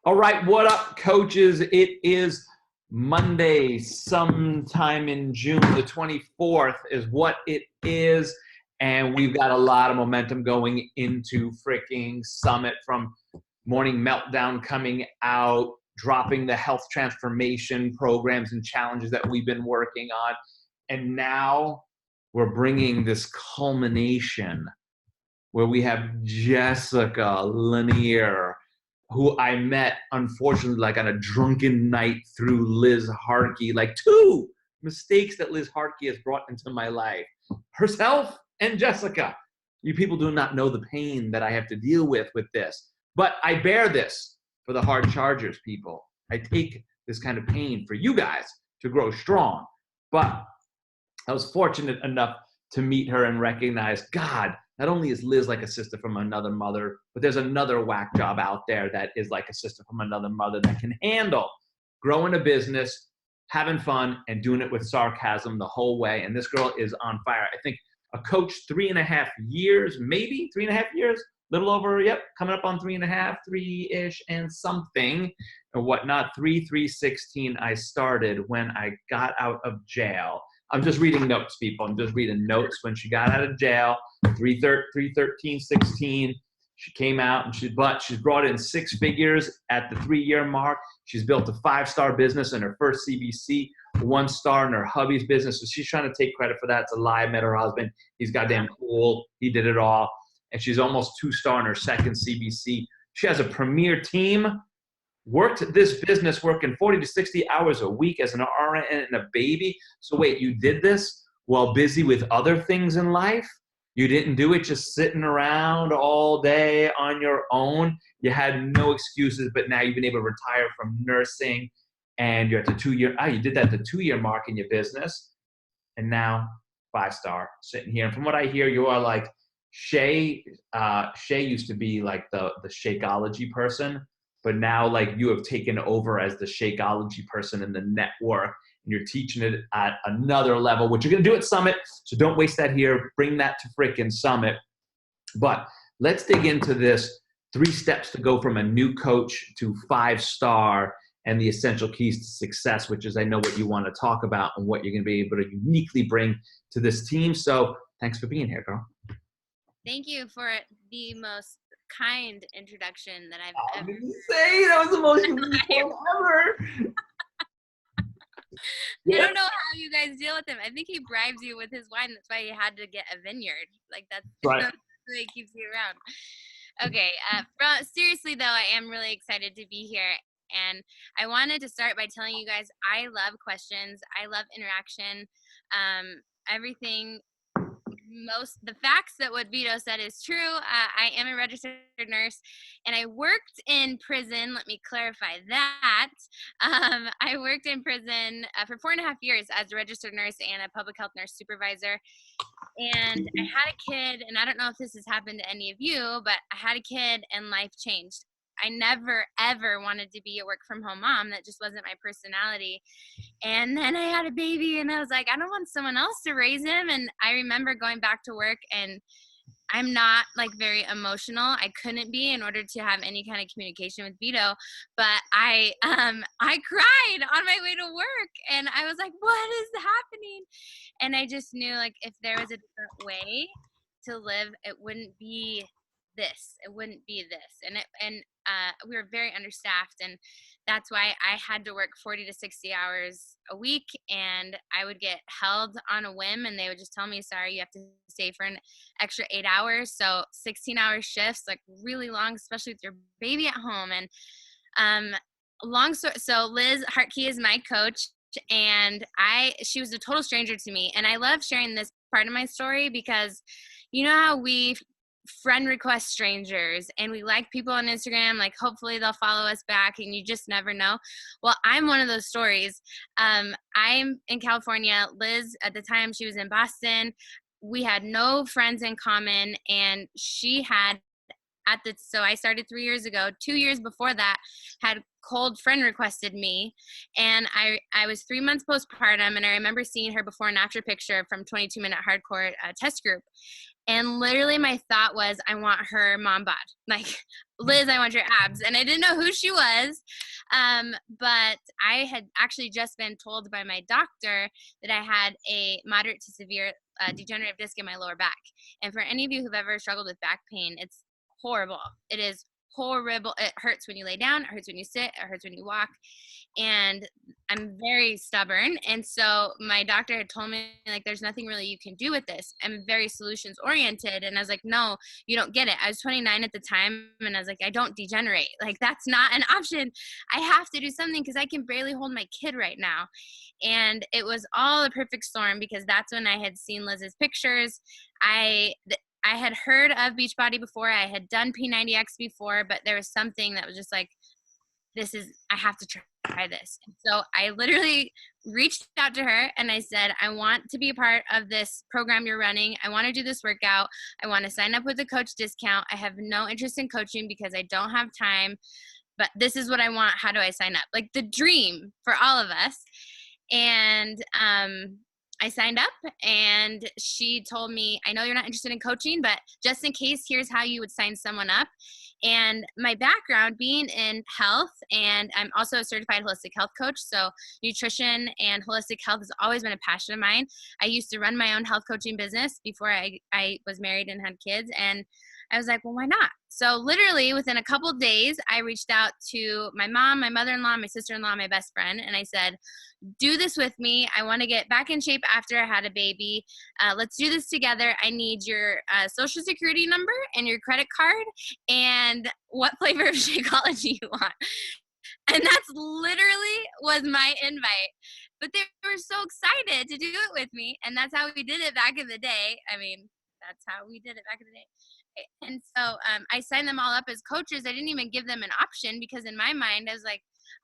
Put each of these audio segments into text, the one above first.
All right, what up, coaches? It is Monday, sometime in June, the 24th is what it is. And we've got a lot of momentum going into freaking Summit, from Morning Meltdown coming out, dropping the health transformation programs and challenges that we've been working on. And now we're bringing this culmination where we have Jessica Lanier, who I met, unfortunately, like on a drunken night through Liz Harkey, like two mistakes that Liz Harkey has brought into my life. Herself and Jessica. You people do not know the pain that I have to deal with this. But I bear this for the hard chargers, people. I take this kind of pain for you guys to grow strong. But I was fortunate enough to meet her and recognize, God, not only is Liz like a sister from another mother, but there's another whack job out there that is like a sister from another mother that can handle growing a business, having fun, and doing it with sarcasm the whole way. And this girl is on fire. I think a coach 3.5 years, maybe 3.5 years, little over, yep, coming up on 3.5, 3-ish and something and whatnot. 3/3/16 I started when I got out of jail. I'm just reading notes, people. I'm just reading notes. When she got out of jail, 3/13/16, she came out and she's brought in 6 figures at the 3-year mark. She's built a 5-star business in her first CBC, 1 star in her hubby's business. So she's trying to take credit for that. It's a lie. I met her husband. He's goddamn cool. He did it all. And she's almost 2-star in her second CBC. She has a premier team. Worked this business working 40 to 60 hours a week as an RN and a baby. So wait, you did this while busy with other things in life? You didn't do it just sitting around all day on your own? You had no excuses, but now you've been able to retire from nursing, and you're at the 2-year, you did that at the 2-year mark in your business, and now 5-star sitting here. And from what I hear, you are like Shay used to be like the Shakeology person, but now like you have taken over as the Shakeology person in the network, and you're teaching it at another level, which you're going to do at Summit. So don't waste that here. Bring that to freaking Summit. But let's dig into this 3 steps to go from a new coach to 5-star and the essential keys to success, which is, I know, what you want to talk about and what you're going to be able to uniquely bring to this team. So thanks for being here, girl. Thank you for the most kind introduction that I've ever say that was the most unique ever. I don't know how you guys deal with him. I think he bribes you with his wine. That's why he had to get a vineyard. Like that's right. That's the way he keeps you around. Okay. Seriously though, I am really excited to be here. And I wanted to start by telling you guys, I love questions. I love interaction. Everything. The facts that what Vito said is true. I am a registered nurse, and I worked in prison. Let me clarify that. I worked in prison for 4.5 years as a registered nurse and a public health nurse supervisor. And I had a kid, and I don't know if this has happened to any of you, but I had a kid and life changed. I never, ever wanted to be a work from home mom. That just wasn't my personality. And then I had a baby, and I was like, I don't want someone else to raise him. And I remember going back to work, and I'm not like very emotional. I couldn't be in order to have any kind of communication with Vito, but I cried on my way to work, and I was like, what is happening? And I just knew, like, if there was a different way to live, it wouldn't be this. It wouldn't be this. And we were very understaffed, and that's why I had to work 40 to 60 hours a week, and I would get held on a whim, and they would just tell me, sorry, you have to stay for an extra 8 hours. So 16-hour shifts, like really long, especially with your baby at home. And long story, so Liz Hartkey is my coach, and she was a total stranger to me. And I love sharing this part of my story because you know how we friend request strangers and we like people on Instagram, like hopefully they'll follow us back, and you just never know. Well, I'm one of those stories. I'm in California. Liz, at the time, she was in Boston. We had no friends in common, and she had so I started 3 years ago. 2 years before that, had cold friend requested me, and I was 3 months postpartum, and I remember seeing her before and after picture from 22 Minute Hardcore test group. And literally my thought was, I want her mom bod. Like, Liz, I want your abs. And I didn't know who she was. But I had actually just been told by my doctor that I had a moderate to severe degenerative disc in my lower back. And for any of you who've ever struggled with back pain, it's horrible. It is horrible. It hurts when you lay down. It hurts when you sit. It hurts when you walk. And I'm very stubborn. And so my doctor had told me, like, there's nothing really you can do with this. I'm very solutions oriented. And I was like, no, you don't get it. I was 29 at the time. And I was like, I don't degenerate. Like, that's not an option. I have to do something because I can barely hold my kid right now. And it was all a perfect storm because that's when I had seen Liz's pictures. I had heard of Beachbody before. I had done P90X before, but there was something that was just like, I have to try this. And so I literally reached out to her and I said, I want to be a part of this program you're running. I want to do this workout. I want to sign up with a coach discount. I have no interest in coaching because I don't have time, but this is what I want. How do I sign up? Like, the dream for all of us. And I signed up, and she told me, I know you're not interested in coaching, but just in case, here's how you would sign someone up. And my background being in health, and I'm also a certified holistic health coach. So nutrition and holistic health has always been a passion of mine. I used to run my own health coaching business before I was married and had kids. And I was like, well, why not? So literally within a couple of days, I reached out to my mom, my mother-in-law, my sister-in-law, my best friend. And I said, do this with me. I want to get back in shape after I had a baby. Let's do this together. I need your social security number and your credit card and what flavor of Shakeology you want. And that's literally was my invite. But they were so excited to do it with me. And that's how we did it back in the day. I mean, that's how we did it back in the day. And so I signed them all up as coaches. I didn't even give them an option because in my mind, I was like,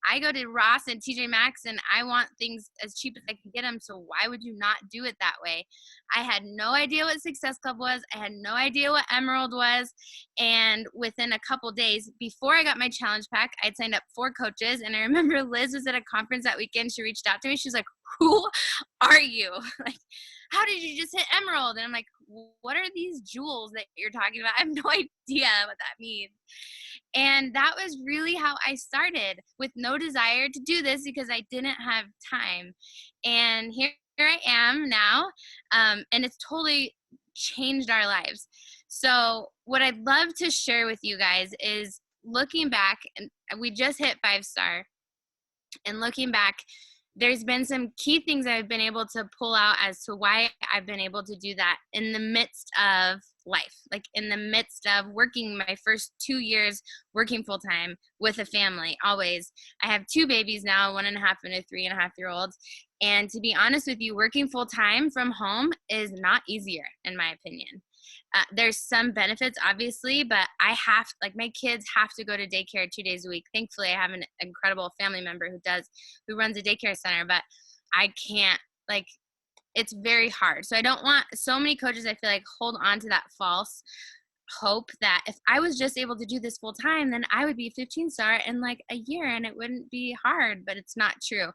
I go to Ross and TJ Maxx and I want things as cheap as I can get them. So why would you not do it that way? I had no idea what Success Club was. I had no idea what Emerald was. And within a couple days before I got my challenge pack, I'd signed up 4 coaches. And I remember Liz was at a conference that weekend. She reached out to me. She's like, who are you? Like, how did you just hit Emerald? And I'm like, what are these jewels that you're talking about? I have no idea what that means. And that was really how I started, with no desire to do this because I didn't have time. And here I am now. And it's totally changed our lives. So what I'd love to share with you guys is looking back, and we just hit 5-star, and looking back, there's been some key things I've been able to pull out as to why I've been able to do that in the midst of life, like in the midst of working my first 2 years, working full time with a family, always. I have 2 babies now, 1.5 and a 3.5-year-old. And to be honest with you, working full time from home is not easier, in my opinion. There's some benefits, obviously, but my kids have to go to daycare 2 days a week. Thankfully, I have an incredible family member who runs a daycare center, but I can't, it's very hard. So I don't want so many coaches, I feel like, hold on to that false hope that if I was just able to do this full time, then I would be a 15-star in like a year and it wouldn't be hard, but it's not true.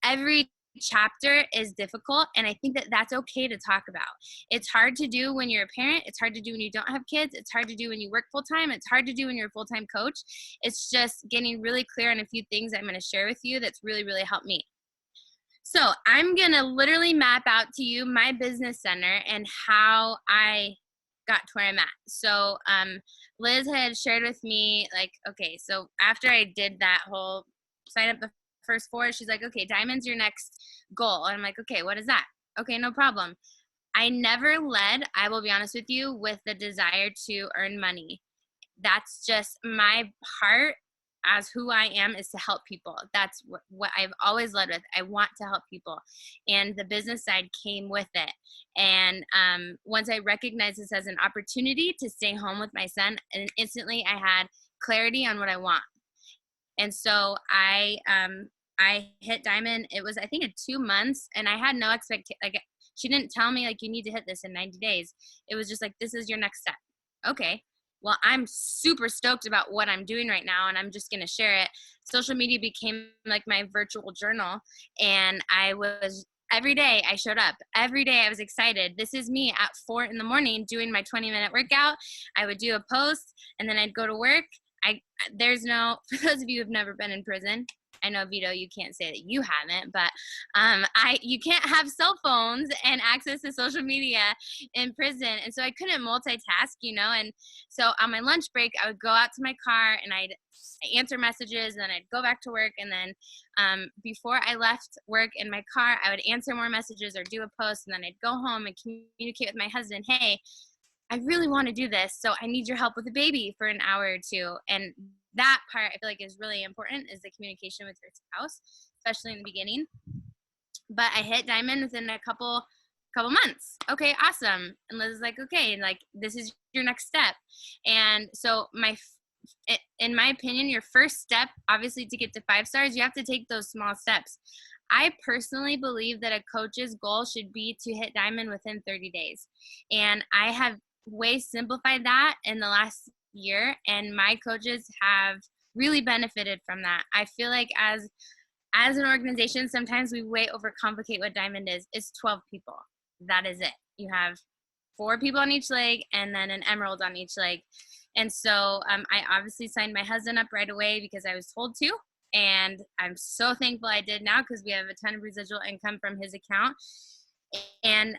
Every chapter is difficult, and I think that that's okay to talk about. It's hard to do when you're a parent. It's hard to do when you don't have kids. It's hard to do when you work full time. It's hard to do when you're a full-time coach. It's just getting really clear on a few things I'm going to share with you that's really, really helped me. So I'm going to literally map out to you my business center and how I got to where I'm at. So Liz had shared with me, okay, so after I did that whole sign up the first 4, she's like, okay, diamond's your next goal. And I'm like, okay, what is that? Okay, no problem. I never led, I will be honest with you, with the desire to earn money. That's just my heart as who I am, is to help people. That's what I've always led with. I want to help people. And the business side came with it. And once I recognized this as an opportunity to stay home with my son, and instantly I had clarity on what I want. And so I hit diamond. It was, I think, 2 months, and I had no expectation. She didn't tell me you need to hit this in 90 days. It was just this is your next step. Okay. well, I'm super stoked about what I'm doing right now and I'm just going to share it. Social media became like my virtual journal, and every day I showed up. Every day I was excited. This is me at 4 in the morning doing my 20-minute workout. I would do a post and then I'd go to work. There's no, for those of you who've never been in prison, I know, Vito, you can't say that you haven't, but you can't have cell phones and access to social media in prison. And so I couldn't multitask, and so on my lunch break, I would go out to my car and I'd answer messages, and then I'd go back to work. And then before I left work in my car, I would answer more messages or do a post, and then I'd go home and communicate with my husband, hey, I really want to do this, so I need your help with the baby for an hour or two. And that part I feel like is really important, is the communication with your spouse, especially in the beginning. But I hit diamond within a couple months. Okay, awesome. And Liz is like, okay, like this is your next step. And so in my opinion, your first step, obviously, to get to 5 stars, you have to take those small steps. I personally believe that a coach's goal should be to hit diamond within 30 days. And I have way simplified that in the last year, and my coaches have really benefited from that. I feel like as an organization, sometimes we way overcomplicate what diamond is. It's 12 people. That is it. You have 4 people on each leg and then an emerald on each leg. And so I obviously signed my husband up right away because I was told to. And I'm so thankful I did now, because we have a ton of residual income from his account. And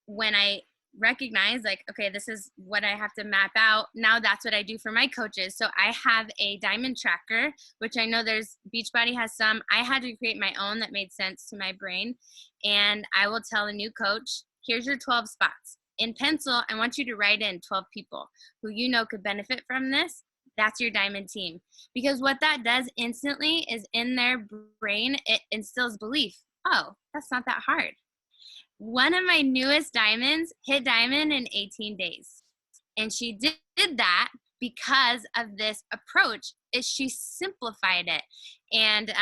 when I recognize, like, okay, this is what I have to map out, now that's what I do for my coaches. So I have a diamond tracker, which I know Beachbody has some. I had to create my own that made sense to my brain. And I will tell a new coach, here's your 12 spots. In pencil, I want you to write in 12 people who you know could benefit from this. That's your diamond team. Because what that does instantly is, in their brain, it instills belief. Oh, that's not that hard. One of my newest diamonds hit diamond in 18 days. And she did that because of this approach. She simplified it. And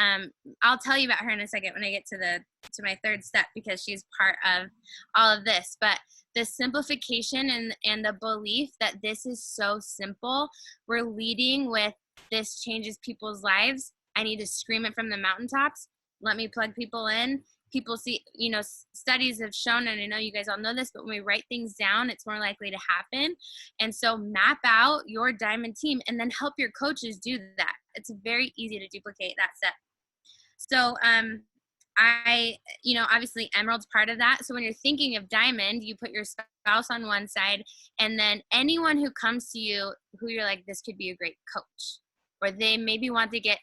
I'll tell you about her in a second when I get to my third step, because she's part of all of this. But the simplification and the belief that this is so simple, we're leading with this changes people's lives. I need to scream it from the mountaintops. Let me plug people in. People see, studies have shown, and I know you guys all know this, but when we write things down, it's more likely to happen. And so map out your diamond team and then help your coaches do that. It's very easy to duplicate that step. So obviously Emerald's part of that. So when you're thinking of diamond, you put your spouse on one side, and then anyone who comes to you who you're like, this could be a great coach, or they maybe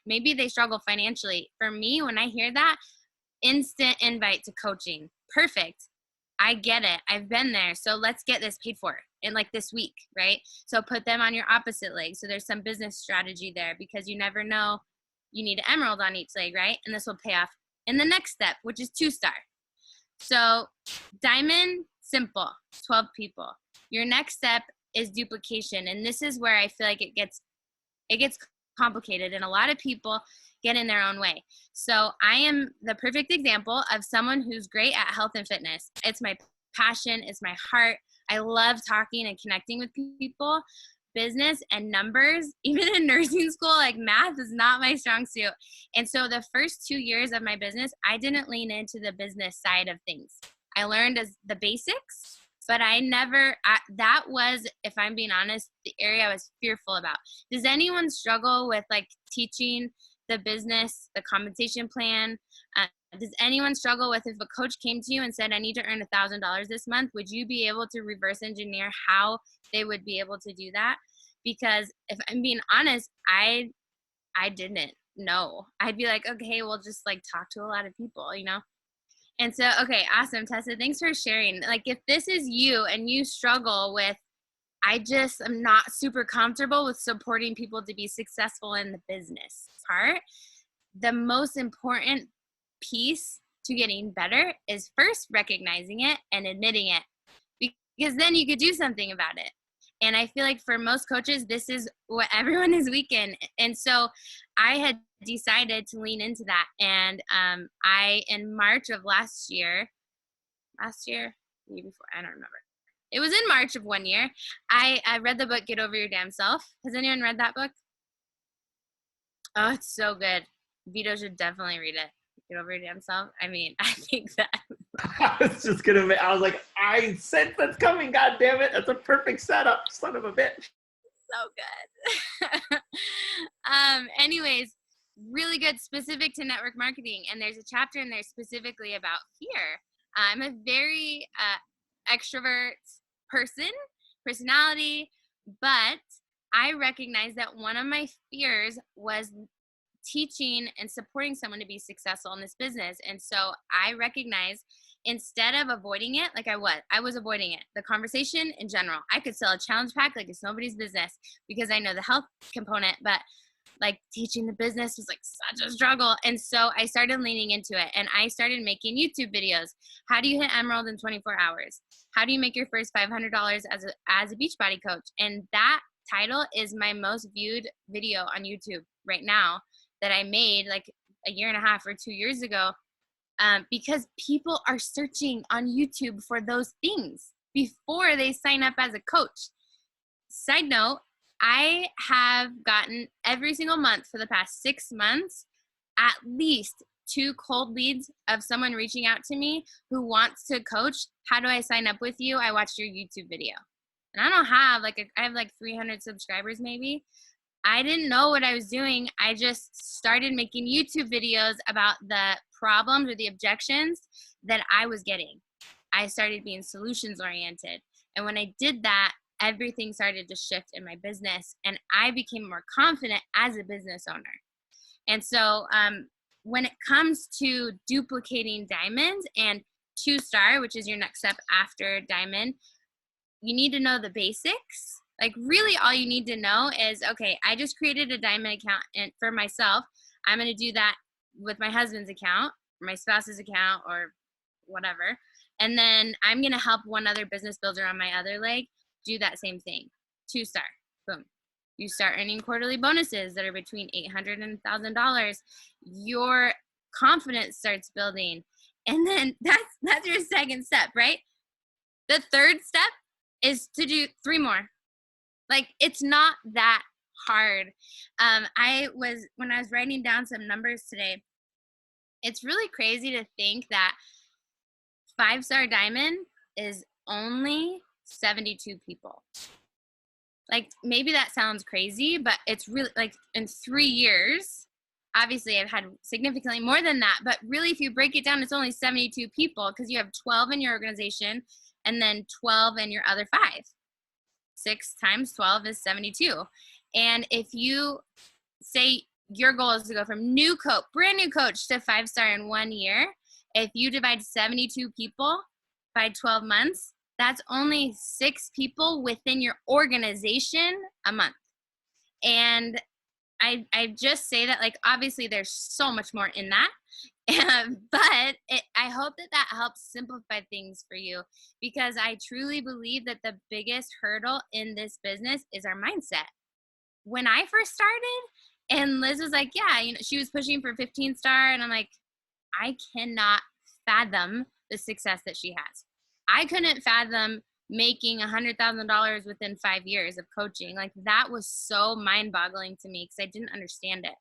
maybe they struggle financially. For me, when I hear that, instant invite to coaching. Perfect. I get it. I've been there. So let's get this paid for in like this week, right? So put them on your opposite leg. So there's some business strategy there, because you never know. You need an emerald on each leg, right? And this will pay off in the next step, which is 2-star. So diamond, simple, 12 people. Your next step is duplication. And this is where I feel like it gets complicated, and a lot of people get in their own way. So I am the perfect example of someone who's great at health and fitness. It's my passion. It's my heart. I love talking and connecting with people. Business and numbers, even in nursing school, like math is not my strong suit. And so the first 2 years of my business, I didn't lean into the business side of things. I learned as the basics, but that was, if I'm being honest, the area I was fearful about. Does anyone struggle with like teaching the business, the compensation plan? Does anyone struggle with, if a coach came to you and said, I need to earn $1,000 this month, would you be able to reverse engineer how they would be able to do that? Because if I'm being honest, I didn't know. I'd be like, okay, we'll just like talk to a lot of people, And so, okay, awesome, Tessa. Thanks for sharing. Like, if this is you and you struggle with, I just am not super comfortable with supporting people to be successful in the business part, the most important piece to getting better is first recognizing it and admitting it, because then you could do something about it. And I feel like for most coaches, this is what everyone is weak in. And so I had decided to lean into that. And in March of last year, year before, I don't remember. It was in March of one year. I read the book Get Over Your Damn Self. Has anyone read that book? Oh, it's so good. Vito should definitely read it. Get Over Your Damn Self. I mean, I think that. I was just gonna. I was like, I sense that's coming. God damn it! That's a perfect setup. Son of a bitch. So good. Anyways, really good, specific to network marketing. And there's a chapter in there specifically about fear. I'm a very extrovert personality, but I recognize that one of my fears was teaching and supporting someone to be successful in this business. And so I recognize, instead of avoiding it, like I was avoiding it, the conversation in general. I could sell a challenge pack like it's nobody's business because I know the health component, but like teaching the business was like such a struggle. And so I started leaning into it, and I started making YouTube videos. How do you hit Emerald in 24 hours? How do you make your first $500 as a Beachbody coach? And that title is my most viewed video on YouTube right now, that I made like a year and a half or 2 years ago, because people are searching on YouTube for those things before they sign up as a coach. Side note, I have gotten every single month for the past 6 months at least 2 cold leads of someone reaching out to me who wants to coach. How do I sign up with you? I watched your YouTube video. And I don't have I have like 300 subscribers maybe. I didn't know what I was doing. I just started making YouTube videos about the problems or the objections that I was getting. I started being solutions oriented. And when I did that, everything started to shift in my business, and I became more confident as a business owner. And so when it comes to duplicating diamonds and 2-star, which is your next step after diamond, you need to know the basics. Like really all you need to know is, okay, I just created a diamond account and for myself. I'm going to do that with my husband's account, or my spouse's account, or whatever. And then I'm going to help one other business builder on my other leg do that same thing. 2-star, boom. You start earning quarterly bonuses that are between $800 and $1,000. Your confidence starts building. And then that's your second step, right? The third step is to do 3 more. Like, it's not that hard. When I was writing down some numbers today, it's really crazy to think that 5-star diamond is only 72 people. Like, maybe that sounds crazy, but it's really, like, in 3 years, obviously I've had significantly more than that, but really if you break it down, it's only 72 people because you have 12 in your organization and then 12 in your other 5. 6 times 12 is 72. And if you say your goal is to go from brand new coach to 5-star in 1 year, if you divide 72 people by 12 months, that's only 6 people within your organization a month. And I just say that, like, obviously there's so much more in that. But I hope that helps simplify things for you, because I truly believe that the biggest hurdle in this business is our mindset. When I first started and Liz was like, yeah, she was pushing for 15-star, and I'm like, I cannot fathom the success that she has. I couldn't fathom making $100,000 within 5 years of coaching. Like, that was so mind-boggling to me because I didn't understand it.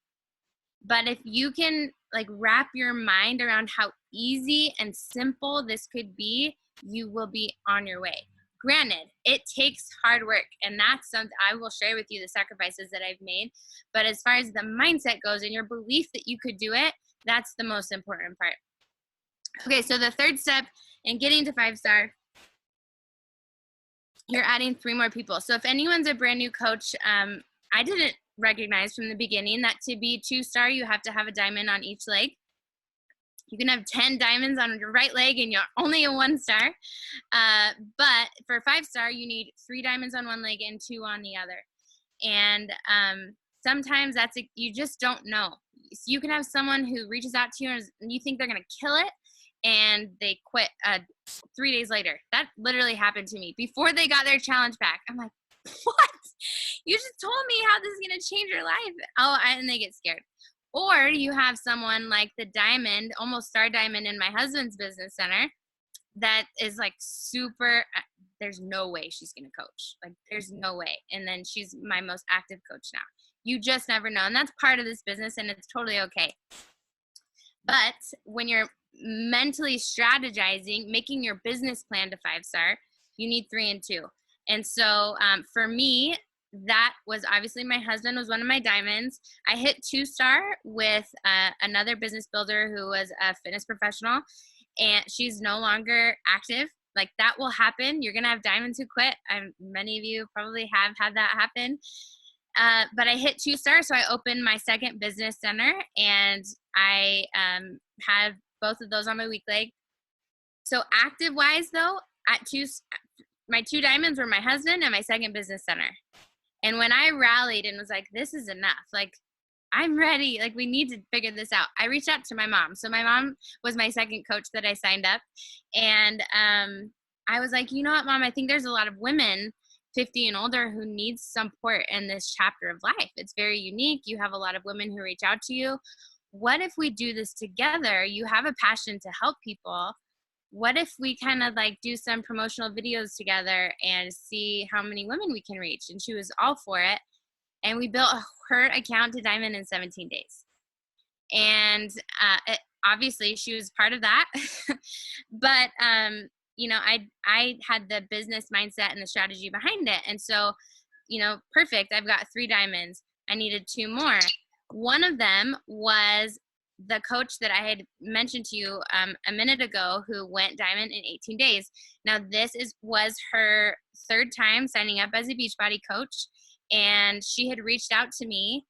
But if you can, like, wrap your mind around how easy and simple this could be, you will be on your way. Granted, it takes hard work, and that's something I will share with you, the sacrifices that I've made. But as far as the mindset goes and your belief that you could do it, that's the most important part. Okay, so the third step in getting to 5-star, you're adding 3 more people. So if anyone's a brand new coach, I didn't recognize from the beginning that to be 2-star, you have to have a diamond on each leg. You can have 10 diamonds on your right leg and you're only a 1-star. But for 5-star, you need 3 diamonds on one leg and 2 on the other. And sometimes you just don't know. So you can have someone who reaches out to you and you think they're going to kill it, and they quit 3 days later. That literally happened to me before they got their challenge pack. I'm like, what? You just told me how this is going to change your life. And they get scared. Or you have someone like the diamond, almost star diamond in my husband's business center, that is like super, there's no way she's going to coach. Like, there's no way. And then she's my most active coach now. You just never know. And that's part of this business, and it's totally okay. But when you're mentally strategizing, making your business plan to 5-star, you need 3 and 2. And so for me, that was obviously my husband was one of my diamonds. I hit 2-star with another business builder who was a fitness professional, and she's no longer active. Like, that will happen. You're going to have diamonds who quit. Many of you probably have had that happen. But I hit 2-star, so I opened my second business center, and I have both of those on my week leg. So active-wise, though, my 2 diamonds were my husband and my second business center. And when I rallied and was like, this is enough, like, I'm ready, like, we need to figure this out, I reached out to my mom. So my mom was my second coach that I signed up. And I was like, you know what, Mom, I think there's a lot of women 50 and older who need support in this chapter of life. It's very unique. You have a lot of women who reach out to you. What if we do this together? You have a passion to help people. What if we kind of like do some promotional videos together and see how many women we can reach? And she was all for it. And we built her account to diamond in 17 days. And obviously she was part of that. But, you know, I had the business mindset and the strategy behind it. And so, you know, perfect. I've got 3 diamonds. I needed 2 more. One of them was the coach that I had mentioned to you a minute ago, who went diamond in 18 days. Now, this was her 3rd time signing up as a Beachbody coach. And she had reached out to me.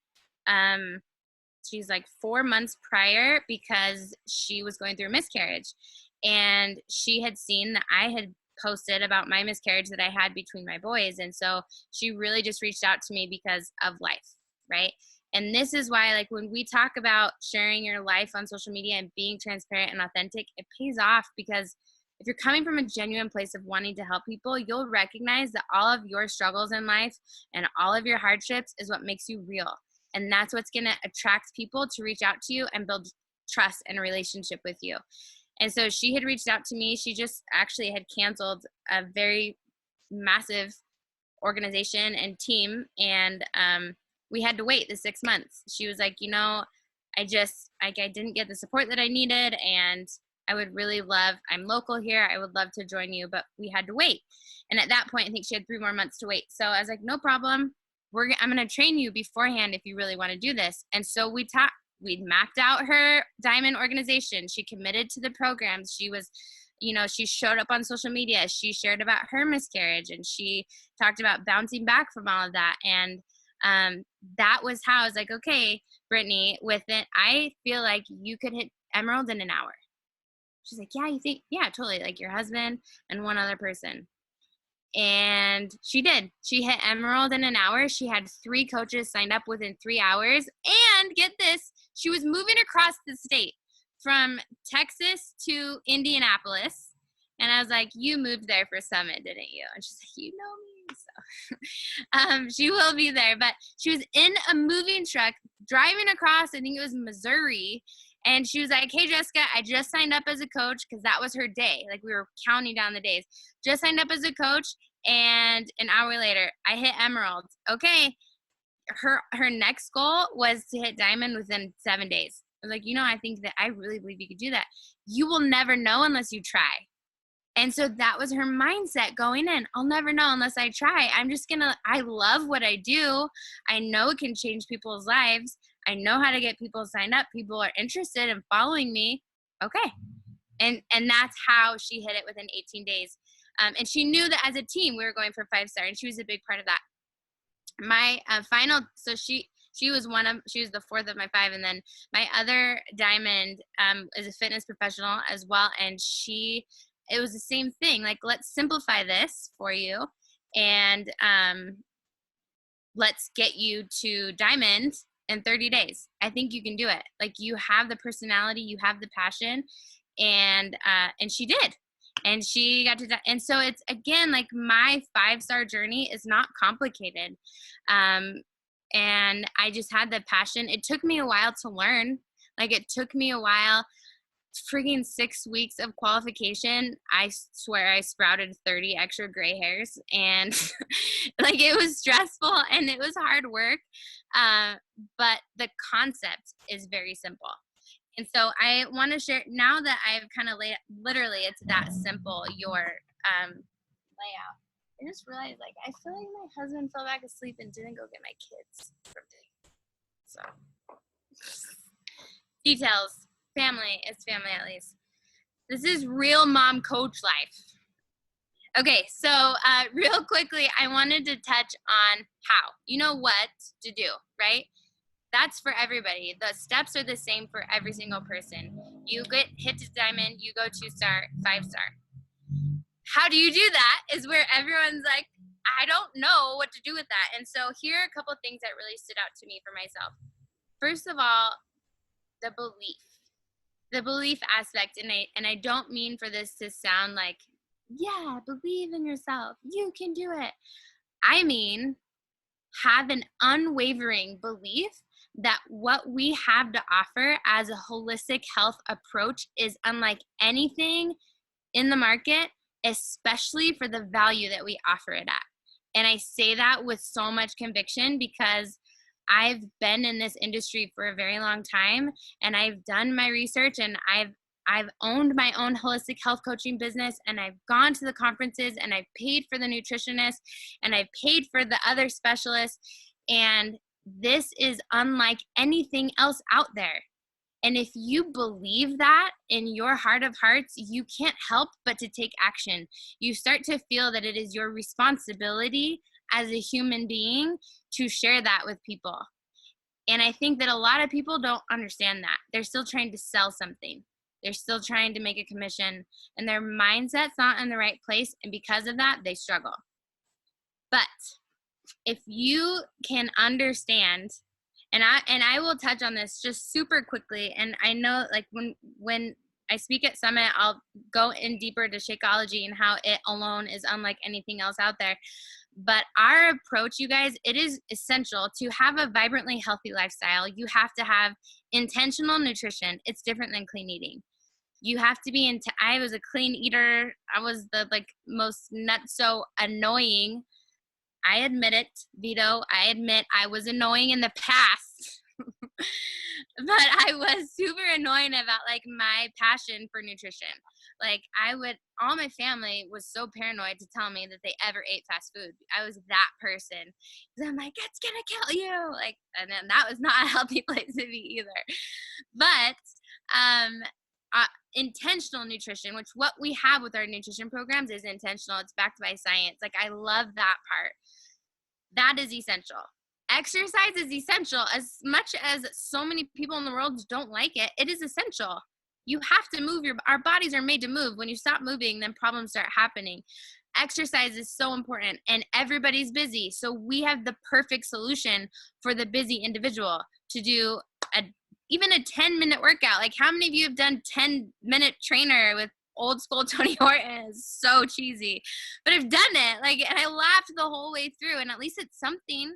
She's like 4 months prior, because she was going through a miscarriage. And she had seen that I had posted about my miscarriage that I had between my boys. And so she really just reached out to me because of life, right? And this is why, like, when we talk about sharing your life on social media and being transparent and authentic, it pays off, because if you're coming from a genuine place of wanting to help people, you'll recognize that all of your struggles in life and all of your hardships is what makes you real. And that's what's going to attract people to reach out to you and build trust and a relationship with you. And so she had reached out to me. She just actually had canceled a very massive organization and team. And we had to wait the 6 months. She was like, you know, I didn't get the support that I needed. And I would really love, I'm local here, I would love to join you, but we had to wait. And at that point, I think she had 3 more months to wait. So I was like, no problem. I'm going to train you beforehand if you really want to do this. And so we mapped out her diamond organization. She committed to the programs. She was, you know, she showed up on social media. She shared about her miscarriage, and she talked about bouncing back from all of that. And that was how I was like, okay, Brittany, with it, I feel like you could hit emerald in an hour. She's like, yeah, you think? Yeah, totally. Like, your husband and one other person. And she did. She hit emerald in an hour. She had 3 coaches signed up within 3 hours. And get this, she was moving across the state from Texas to Indianapolis. And I was like, you moved there for Summit, didn't you? And she's like, you know me. So she will be there. But she was in a moving truck driving across, I think it was Missouri. And she was like, hey, Jessica, I just signed up as a coach, because that was her day. Like, we were counting down the days. Just signed up as a coach, and an hour later, I hit emerald. Okay. Her next goal was to hit diamond within 7 days. I was like, you know, I think that I really believe you could do that. You will never know unless you try. And so that was her mindset going in. I'll never know unless I try. I love what I do. I know it can change people's lives. I know how to get people signed up. People are interested in following me. Okay. And that's how she hit it within 18 days. And she knew that as a team, we were going for 5-star, and she was a big part of that. My final, so she was the 4th of my 5. And then my other diamond is a fitness professional as well. And it was the same thing. Like, let's simplify this for you. And let's get you to diamond in 30 days. I think you can do it. Like, you have the personality, you have the passion. And she did. And she got to, and so it's, again, like, my 5-star journey is not complicated. And I just had the passion. It took me a while to learn. Like, it took me a while freaking 6 weeks of qualification, I swear I sprouted 30 extra gray hairs, and like it was stressful and it was hard work. But the concept is very simple. And so I want to share now that I've kind of literally it's that simple, your layout. I just realized, like, I feel like my husband fell back asleep and didn't go get my kids from day. So details, family, it's family at least. This is real mom coach life. Okay, so real quickly, I wanted to touch on how. You know what to do, right? That's for everybody. The steps are the same for every single person. You get hit to diamond, you go 2-star, 5-star. How do you do that is where everyone's like, I don't know what to do with that. And so here are a couple of things that really stood out to me for myself. First of all, the belief aspect. And I don't mean for this to sound like, yeah, believe in yourself. You can do it. I mean, have an unwavering belief that what we have to offer as a holistic health approach is unlike anything in the market, especially for the value that we offer it at. And I say that with so much conviction because I've been in this industry for a very long time, and I've done my research, and I've owned my own holistic health coaching business, and I've gone to the conferences, and I've paid for the nutritionist, and I've paid for the other specialists, and this is unlike anything else out there. And if you believe that in your heart of hearts, you can't help but to take action. You start to feel that it is your responsibility as a human being to share that with people. And I think that a lot of people don't understand that. They're still trying to sell something. They're still trying to make a commission, and their mindset's not in the right place. And because of that, they struggle. But if you can understand, and I will touch on this just super quickly. And I know, like, when I speak at Summit, I'll go in deeper to Shakeology and how it alone is unlike anything else out there. But our approach, you guys, it is essential to have a vibrantly healthy lifestyle. You have to have intentional nutrition. It's different than clean eating. You have to be I was a clean eater. I was the most so annoying. I admit it, Vito. I admit I was annoying in the past. But I was super annoying about my passion for nutrition. All my family was so paranoid to tell me that they ever ate fast food. I was that person. So I'm like, it's gonna kill you. And then that was not a healthy place to be either. But intentional nutrition, which what we have with our nutrition programs is intentional. It's backed by science. I love that part. That is essential. Exercise is essential. As much as so many people in the world don't like it, it is essential. You have to move. Our bodies are made to move. When you stop moving, then problems start happening. Exercise is so important, and everybody's busy. So we have the perfect solution for the busy individual to do even a 10-minute workout. How many of you have done 10-minute trainer with old school Tony Horton? Is so cheesy, but I've done it. And I laughed the whole way through, and at least it's something.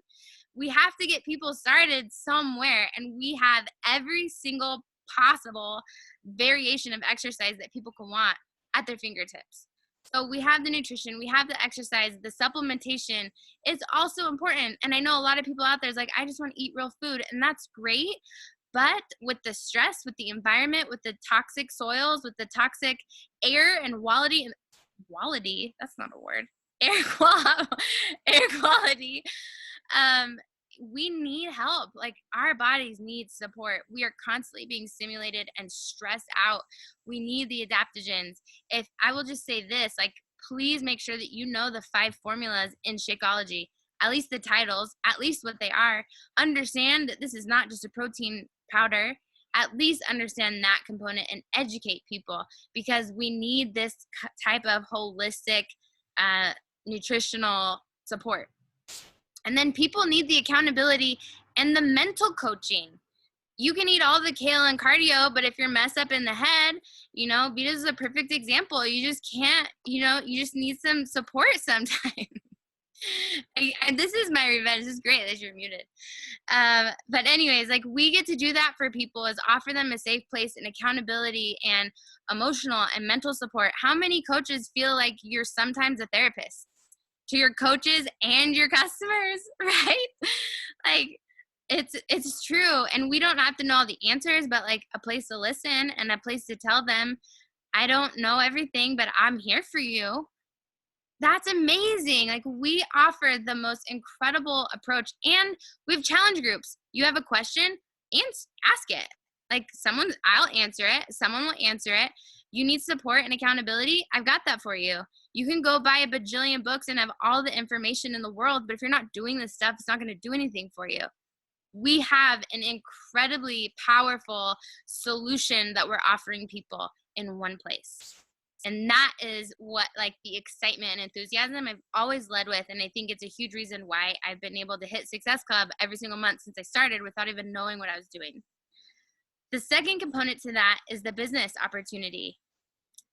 We have to get people started somewhere, and we have every single possible variation of exercise that people can want at their fingertips. So we have the nutrition, we have the exercise, the supplementation is also important. And I know a lot of people out there is I just want to eat real food, and that's great. But with the stress, with the environment, with the toxic soils, with the toxic air and quality, that's not a word, air quality, we need help. Our bodies need support. We are constantly being stimulated and stressed out. We need the adaptogens. If I will just say this, please make sure that you know the 5 formulas in Shakeology, at least the titles, at least what they are. Understand that this is not just a protein powder. At least understand that component and educate people, because we need this type of holistic nutritional support. And then people need the accountability and the mental coaching. You can eat all the kale and cardio, but if you're messed up in the head, Vita's is a perfect example. You just can't, you just need some support sometimes. This is my revenge. This is great that you're muted. But anyways, like we get to do that for people is offer them a safe place and accountability and emotional and mental support. How many coaches feel like you're sometimes a therapist to your coaches and your customers, right? Like it's true. And we don't have to know all the answers, but like a place to listen and a place to tell them, I don't know everything, but I'm here for you. That's amazing. Like we offer the most incredible approach, and we have challenge groups. You have a question and ask it. Like I'll answer it. Someone will answer it. You need support and accountability. I've got that for you. You can go buy a bajillion books and have all the information in the world, but if you're not doing this stuff, it's not going to do anything for you. We have an incredibly powerful solution that we're offering people in one place. And that is what, like, the excitement and enthusiasm I've always led with. And I think it's a huge reason why I've been able to hit Success Club every single month since I started without even knowing what I was doing. The second component to that is the business opportunity.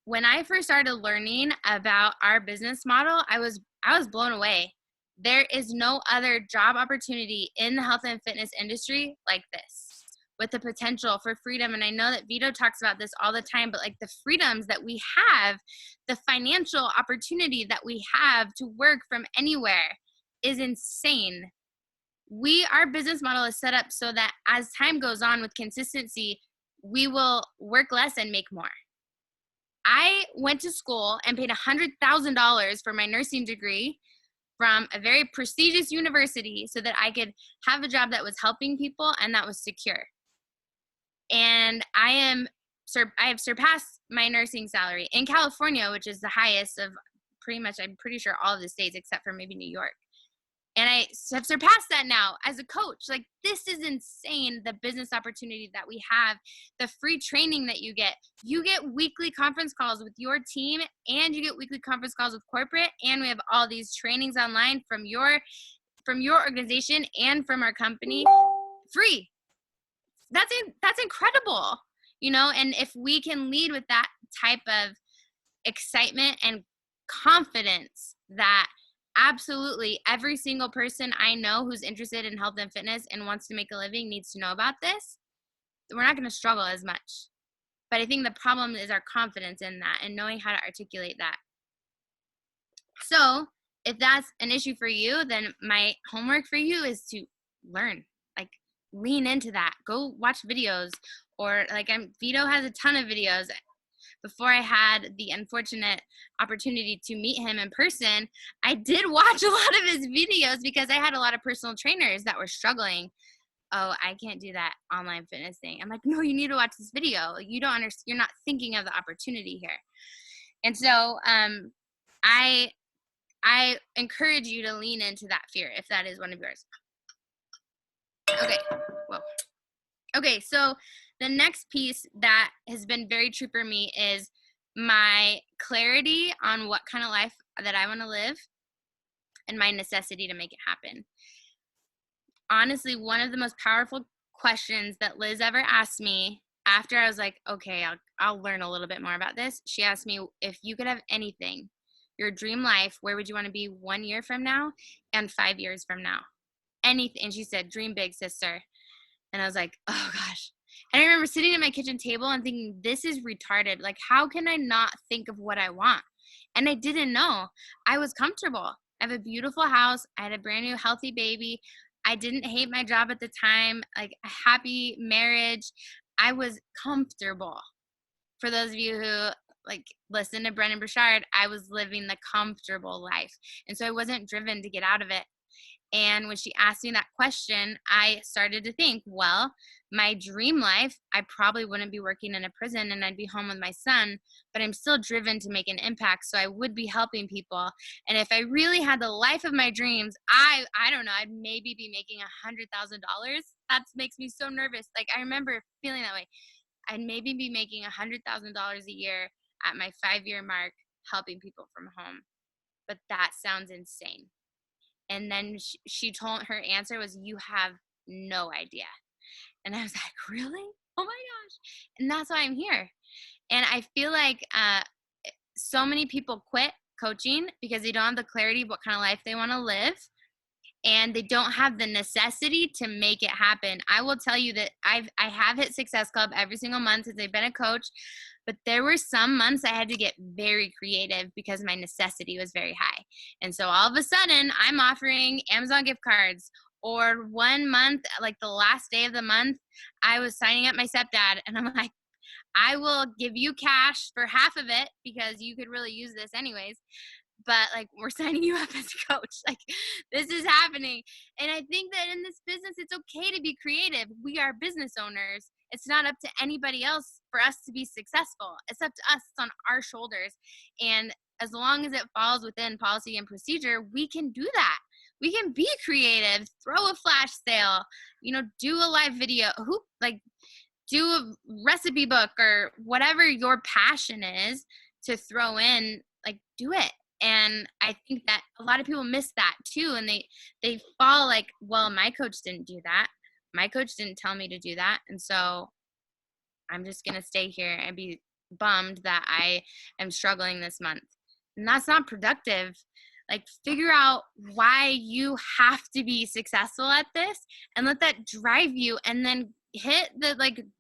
When I first started learning about our business model, I was blown away. There is no other job opportunity in the health and fitness industry like this, with the potential for freedom. And I know that Vito talks about this all the time, but like the freedoms that we have, the financial opportunity that we have to work from anywhere is insane. Our business model is set up so that as time goes on with consistency, we will work less and make more. I went to school and paid $100,000 for my nursing degree from a very prestigious university so that I could have a job that was helping people and that was secure. And I have surpassed my nursing salary in California, which is the highest of I'm pretty sure all of the states except for maybe New York. And I have surpassed that now as a coach. Like, this is insane, the business opportunity that we have, the free training that you get. You get weekly conference calls with your team, and you get weekly conference calls with corporate, and we have all these trainings online from your organization and from our company free. That's incredible, and if we can lead with that type of excitement and confidence that absolutely every single person I know who's interested in health and fitness and wants to make a living needs to know about this, we're not going to struggle as much. But I think the problem is our confidence in that and knowing how to articulate that. So if that's an issue for you, then my homework for you is to learn, like lean into that. Go watch videos, or Vito has a ton of videos. Before I had the unfortunate opportunity to meet him in person, I did watch a lot of his videos because I had a lot of personal trainers that were struggling. Oh, I can't do that online fitness thing. I'm like, no, you need to watch this video. You don't understand. You're not thinking of the opportunity here. And so I encourage you to lean into that fear if that is one of yours. Okay. Whoa. Okay, so the next piece that has been very true for me is my clarity on what kind of life that I want to live and my necessity to make it happen. Honestly, one of the most powerful questions that Liz ever asked me after I was like, okay, I'll learn a little bit more about this. She asked me, if you could have anything, your dream life, where would you want to be 1 year from now and 5 years from now? Anything. And she said, dream big, sister. And I was like, oh gosh. And I remember sitting at my kitchen table and thinking, this is retarded. Like, how can I not think of what I want? And I didn't know. I was comfortable. I have a beautiful house. I had a brand new healthy baby. I didn't hate my job at the time, like a happy marriage. I was comfortable. For those of you who listen to Brennan Burchard, I was living the comfortable life. And so I wasn't driven to get out of it. And when she asked me that question, I started to think, well, my dream life, I probably wouldn't be working in a prison and I'd be home with my son, but I'm still driven to make an impact. So I would be helping people. And if I really had the life of my dreams, I don't know, I'd maybe be making $100,000. That makes me so nervous. Like, I remember feeling that way. I'd maybe be making $100,000 a year at my 5-year mark, helping people from home. But that sounds insane. And then she told, her answer was, you have no idea. And I was like, really? Oh my gosh. And that's why I'm here. And I feel like so many people quit coaching because they don't have the clarity of what kind of life they want to live, and they don't have the necessity to make it happen. I will tell you that I have hit Success Club every single month since I've been a coach, but there were some months I had to get very creative because my necessity was very high. And so all of a sudden I'm offering Amazon gift cards, or one month, like the last day of the month, I was signing up my stepdad, and I'm like, I will give you cash for half of it because you could really use this anyways, but like, we're signing you up as a coach. Like, this is happening. And I think that in this business, it's okay to be creative. We are business owners. It's not up to anybody else for us to be successful. It's up to us. It's on our shoulders. And as long as it falls within policy and procedure, we can do that. We can be creative, throw a flash sale, do a live video, do a recipe book or whatever your passion is to throw in, like, do it. And I think that a lot of people miss that too. And they fall like, well, my coach didn't do that. My coach didn't tell me to do that. And so I'm just going to stay here and be bummed that I am struggling this month. And that's not productive. Like, figure out why you have to be successful at this and let that drive you, and then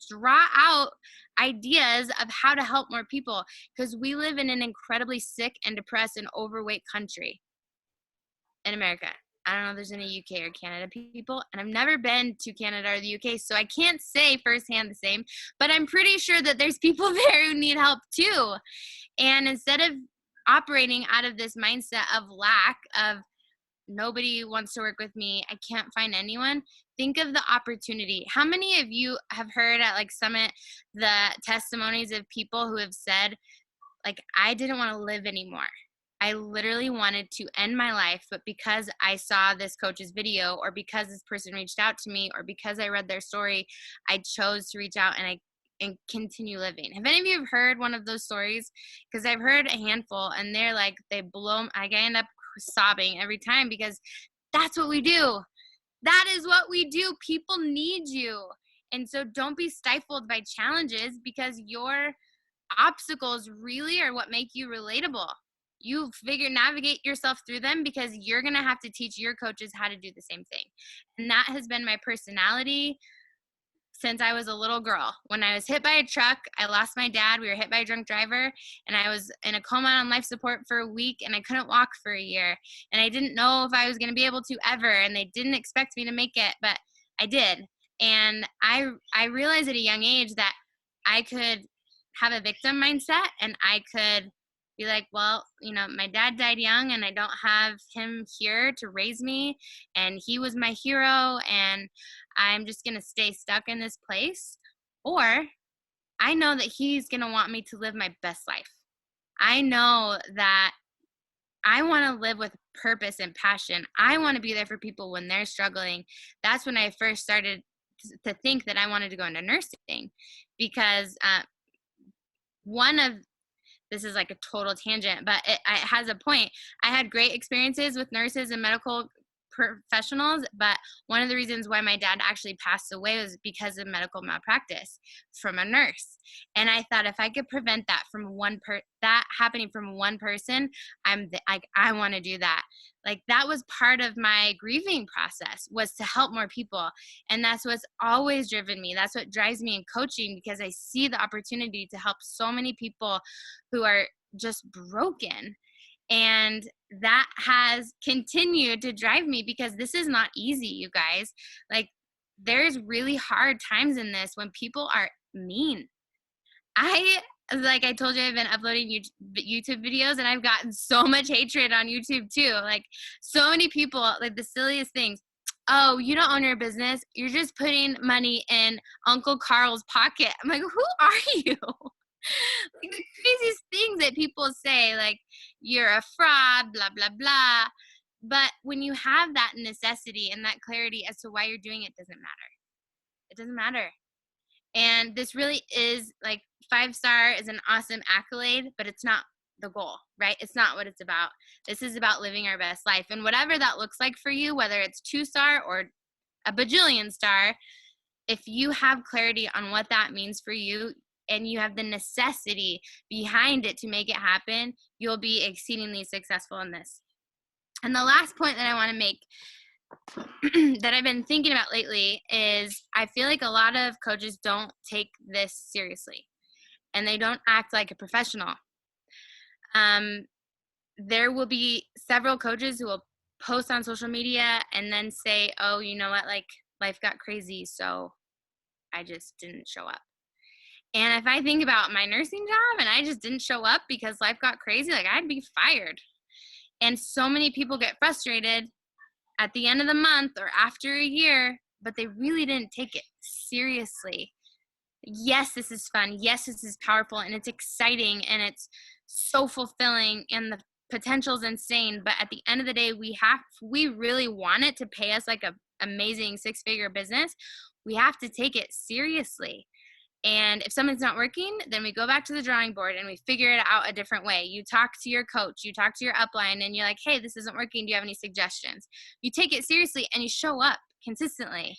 draw out ideas of how to help more people, because we live in an incredibly sick and depressed and overweight country in America. I don't know if there's any UK or Canada people, and I've never been to Canada or the UK, so I can't say firsthand the same, but I'm pretty sure that there's people there who need help too. And instead of operating out of this mindset of lack, of nobody wants to work with me, I can't find anyone, think of the opportunity. How many of you have heard at like Summit the testimonies of people who have said, like, I didn't want to live anymore. I literally wanted to end my life, but because I saw this coach's video, or because this person reached out to me, or because I read their story, I chose to reach out and continue living. Have any of you heard one of those stories? Because I've heard a handful, and they're like, I end up sobbing every time, because that's what we do. That is what we do. People need you. And so don't be stifled by challenges, because your obstacles really are what make you relatable. You navigate yourself through them, because you're going to have to teach your coaches how to do the same thing. And that has been my personality since I was a little girl. When I was hit by a truck, I lost my dad. We were hit by a drunk driver, and I was in a coma on life support for a week, and I couldn't walk for a year. And I didn't know if I was going to be able to ever, and they didn't expect me to make it, but I did. And I realized at a young age that I could have a victim mindset, and I could be like, well, my dad died young, and I don't have him here to raise me, and he was my hero, and I'm just going to stay stuck in this place. Or I know that he's going to want me to live my best life. I know that I want to live with purpose and passion. I want to be there for people when they're struggling. That's when I first started to think that I wanted to go into nursing, because this is like a total tangent, but it has a point. I had great experiences with nurses and medical professionals, but one of the reasons why my dad actually passed away was because of medical malpractice from a nurse. And I thought, if I could prevent that from that happening from one person, I want to do that. Like, that was part of my grieving process, was to help more people. And that's what's always driven me. That's what drives me in coaching, because I see the opportunity to help so many people who are just broken. And that has continued to drive me, because this is not easy, you guys. Like, there's really hard times in this when people are mean. Like I told you, I've been uploading YouTube videos, and I've gotten so much hatred on YouTube too. Like, so many people, like the silliest things. Oh, you don't own your business. You're just putting money in Uncle Carl's pocket. I'm like, who are you? Like, the craziest things that people say, like, you're a fraud, blah, blah, blah. But when you have that necessity and that clarity as to why you're doing it, doesn't matter. It doesn't matter. And this really is, like, 5-star is an awesome accolade, but it's not the goal, right? It's not what it's about. This is about living our best life. And whatever that looks like for you, whether it's 2-star or a bajillion star, if you have clarity on what that means for you, and you have the necessity behind it to make it happen, you'll be exceedingly successful in this. And the last point that I want to make that I've been thinking about lately is I feel like a lot of coaches don't take this seriously and they don't act like a professional. There will be several coaches who will post on social media and then say, oh, you know what, like life got crazy, so I just didn't show up. And if I think about my nursing job and I just didn't show up because life got crazy, like I'd be fired. And so many people get frustrated at the end of the month or after a year, but they really didn't take it seriously. Yes, this is fun. Yes, this is powerful and it's exciting and it's so fulfilling and the potential's insane. But at the end of the day, we really want it to pay us like a amazing 6-figure business. We have to take it seriously. And if something's not working, then we go back to the drawing board and we figure it out a different way. You talk to your coach, you talk to your upline, and you're like, hey, this isn't working. Do you have any suggestions? You take it seriously and you show up consistently.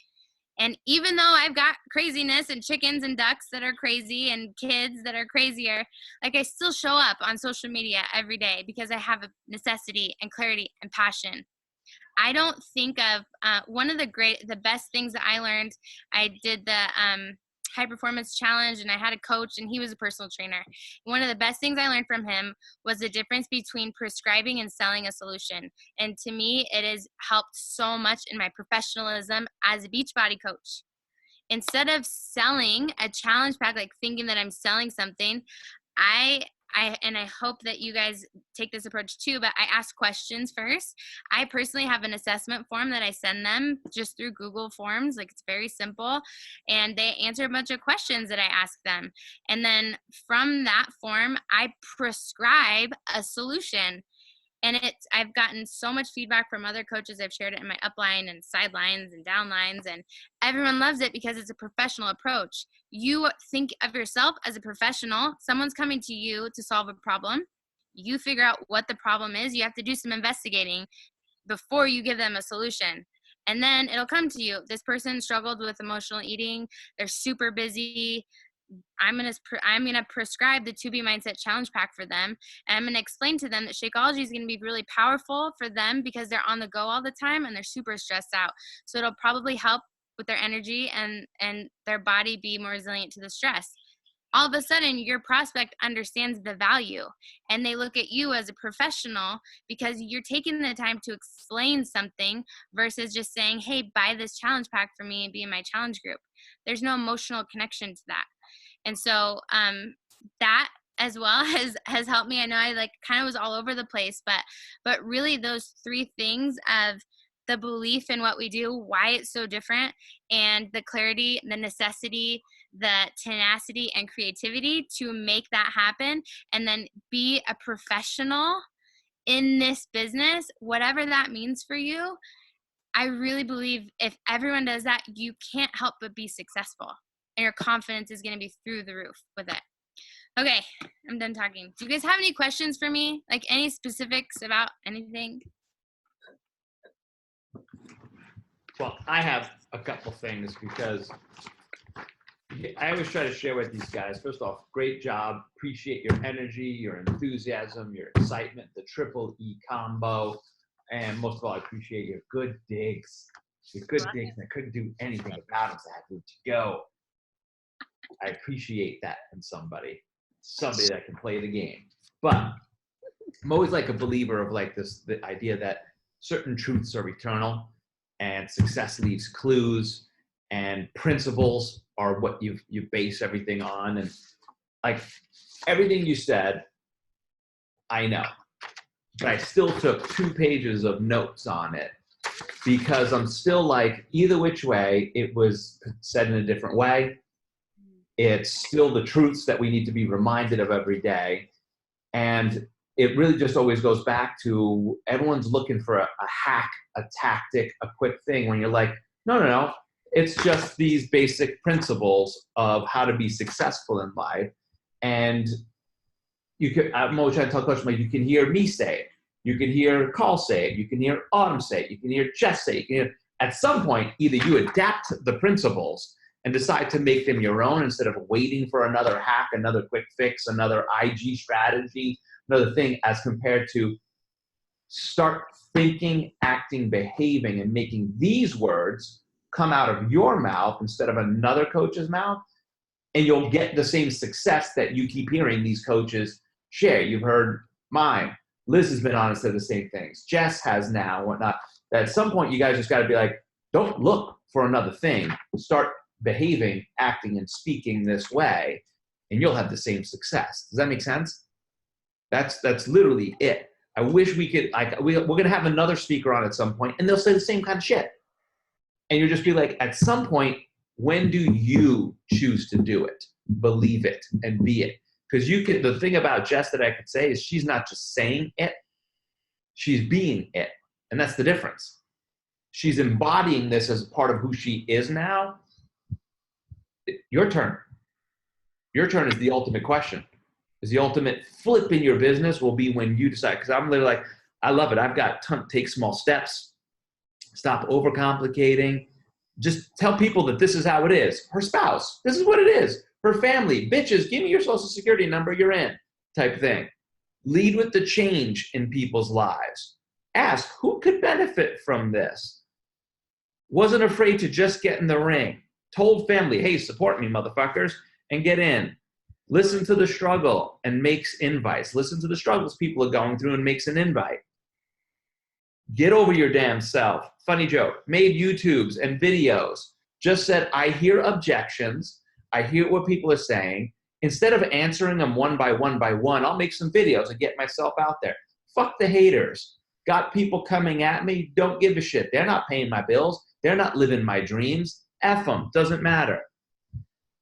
And even though I've got craziness and chickens and ducks that are crazy and kids that are crazier, like I still show up on social media every day because I have a necessity and clarity and passion. I don't think of one of the best things that I learned. I did the high performance challenge and I had a coach and he was a personal trainer. One of the best things I learned from him was the difference between prescribing and selling a solution. And to me, it has helped so much in my professionalism as a Beachbody coach. Instead of selling a challenge pack, like thinking that I'm selling something, I hope that you guys take this approach too, but I ask questions first. I personally have an assessment form that I send them just through Google Forms. Like it's very simple. And they answer a bunch of questions that I ask them. And then from that form, I prescribe a solution. And I've gotten so much feedback from other coaches. I've shared it in my upline and sidelines and downlines, and everyone loves it because it's a professional approach. You think of yourself as a professional. Someone's coming to you to solve a problem. You figure out what the problem is. You have to do some investigating before you give them a solution. And then it'll come to you. This person struggled with emotional eating. They're super busy. I'm gonna prescribe the 2B Mindset Challenge Pack for them, and I'm gonna explain to them that Shakeology is gonna be really powerful for them because they're on the go all the time and they're super stressed out. So it'll probably help with their energy and their body be more resilient to the stress. All of a sudden, your prospect understands the value, and they look at you as a professional because you're taking the time to explain something versus just saying, "Hey, buy this challenge pack for me and be in my challenge group." There's no emotional connection to that. And so that as well has helped me. I know I like kind of was all over the place, but really those 3 things of the belief in what we do, why it's so different, and the clarity, the necessity, the tenacity and creativity to make that happen, and then be a professional in this business, whatever that means for you. I really believe if everyone does that, you can't help but be successful. And your confidence is going to be through the roof with it. Okay, I'm done talking. Do you guys have any questions for me? Like any specifics about anything? Well, I have a couple things because I always try to share with these guys. First off, great job. Appreciate your energy, your enthusiasm, your excitement, the triple E combo. And most of all, I appreciate your good digs. Your good digs. And I couldn't do anything about them, so I had to go. I appreciate that in somebody that can play the game. But I'm always like a believer of like the idea that certain truths are eternal and success leaves clues and principles are what you base everything on. And like everything you said, I know, but I still took 2 pages of notes on it because I'm still like, either which way, it was said in a different way. It's still the truths that we need to be reminded of every day. And it really just always goes back to everyone's looking for a hack, a tactic, a quick thing when you're like, no. It's just these basic principles of how to be successful in life. And I'm always trying to tell Coach Mike, you can hear me say it. You can hear Carl say it. You can hear Autumn say it. You can hear Jess say it. At some point, either you adapt the principles and decide to make them your own instead of waiting for another hack, another quick fix, another IG strategy, another thing, as compared to start thinking, acting, behaving, and making these words come out of your mouth instead of another coach's mouth, and you'll get the same success that you keep hearing these coaches share. You've heard mine. Liz has been on and said the same things. Jess has now, whatnot. At some point, you guys just got to be like, don't look for another thing. Start behaving, acting, and speaking this way, and you'll have the same success. Does that make sense? That's literally it. I wish we could, like, we're going to have another speaker on at some point, and they'll say the same kind of shit. And you'll just be like, at some point, when do you choose to do it, believe it, and be it? Because the thing about Jess that I could say is she's not just saying it, she's being it. And that's the difference. She's embodying this as part of who she is now. Your turn. Your turn is the ultimate question. Is the ultimate flip in your business will be when you decide. Because I'm literally like, I love it. I've got take small steps. Stop overcomplicating. Just tell people that this is how it is. Her spouse, this is what it is. Her family, bitches, give me your social security number, you're in, type thing. Lead with the change in people's lives. Ask, who could benefit from this? Wasn't afraid to just get in the ring. Told family, hey, support me, motherfuckers, and get in. Listen to the struggle and makes invites. Listen to the struggles people are going through and makes an invite. Get over your damn self. Funny joke. Made YouTubes and videos. Just said, I hear objections. I hear what people are saying. Instead of answering them one by one, I'll make some videos and get myself out there. Fuck the haters. Got people coming at me. Don't give a shit. They're not paying my bills. They're not living my dreams. F them. Doesn't matter.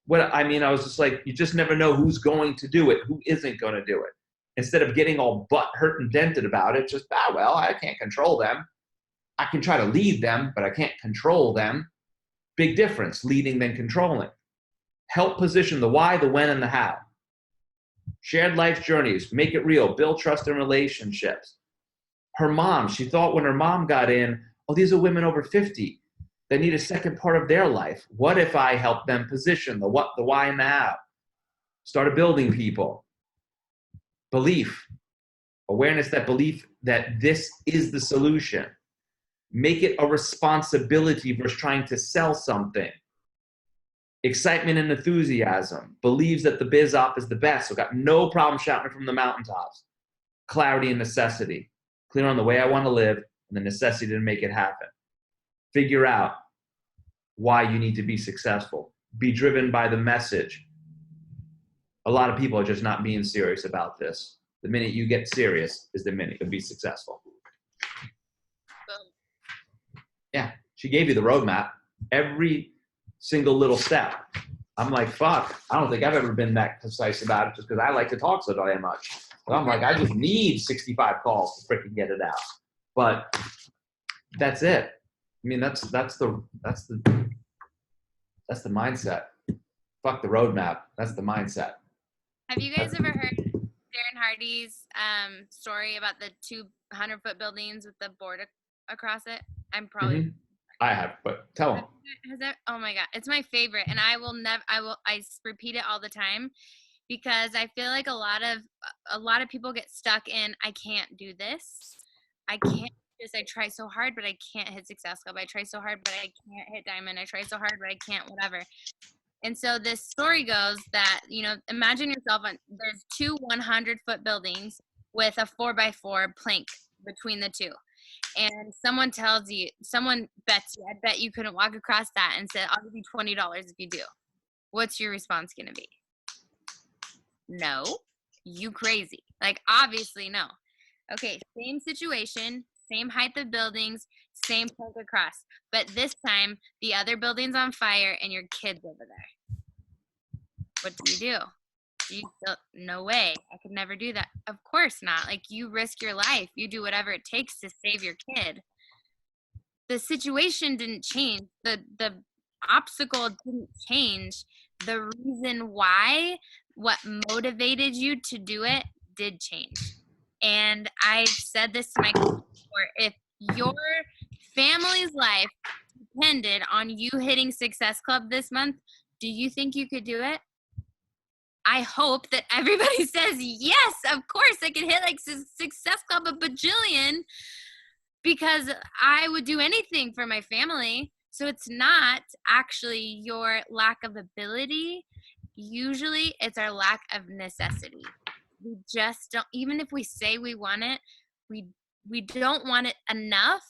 I was just like, you just never know who's going to do it, who isn't going to do it. Instead of getting all butt hurt and dented about it, just, well, I can't control them. I can try to lead them, but I can't control them. Big difference, leading than controlling. Help position the why, the when, and the how. Shared life journeys, make it real, build trust in relationships. Her mom, she thought when her mom got in, oh, these are women over 50. They need a second part of their life. What if I help them position the what, the why, and the how? Started building people. Belief, awareness, that belief that this is the solution. Make it a responsibility versus trying to sell something. Excitement and enthusiasm, believes that the biz op is the best, so got no problem shouting it from the mountaintops. Clarity and necessity, clear on the way I want to live and the necessity to make it happen. Figure out why you need to be successful. Be driven by the message. A lot of people are just not being serious about this. The minute you get serious is the minute you'll be successful. Yeah, she gave you the roadmap. Every single little step. I'm like, fuck, I don't think I've ever been that concise about it just because I like to talk so damn much. So I'm like, I just need 65 calls to freaking get it out. But that's it. I mean, that's the mindset. Fuck the roadmap. That's the mindset. Have you guys ever heard Darren Hardy's story about the 200-foot buildings with the board across it? I'm probably. Mm-hmm. I have, but tell him. Oh my god, it's my favorite, and I repeat it all the time because I feel like a lot of people get stuck in, I can't do this, I can't do this, I try so hard but I can't hit Success Club, I try so hard but I can't hit Diamond, I try so hard but I can't whatever. And so this story goes that, imagine yourself there's two 100-foot buildings with a 4x4 plank between the two. And someone bets you, I bet you couldn't walk across that, and said, I'll give you $20 if you do. What's your response going to be? No, you crazy. Like, obviously no. Okay, same situation, same height of buildings, same plank across. But this time, the other building's on fire and your kid's over there. What do? No way. I could never do that. Of course not. Like, you risk your life. You do whatever it takes to save your kid. The situation didn't change. The obstacle didn't change. The reason why, what motivated you to do it, did change. And I've said this to my kids before. If your family's life depended on you hitting Success Club this month, do you think you could do it? I hope that everybody says, yes, of course I could hit like Success Club a bajillion, because I would do anything for my family. So it's not actually your lack of ability. Usually it's our lack of necessity. We just don't, even if we say we want it, we don't want it enough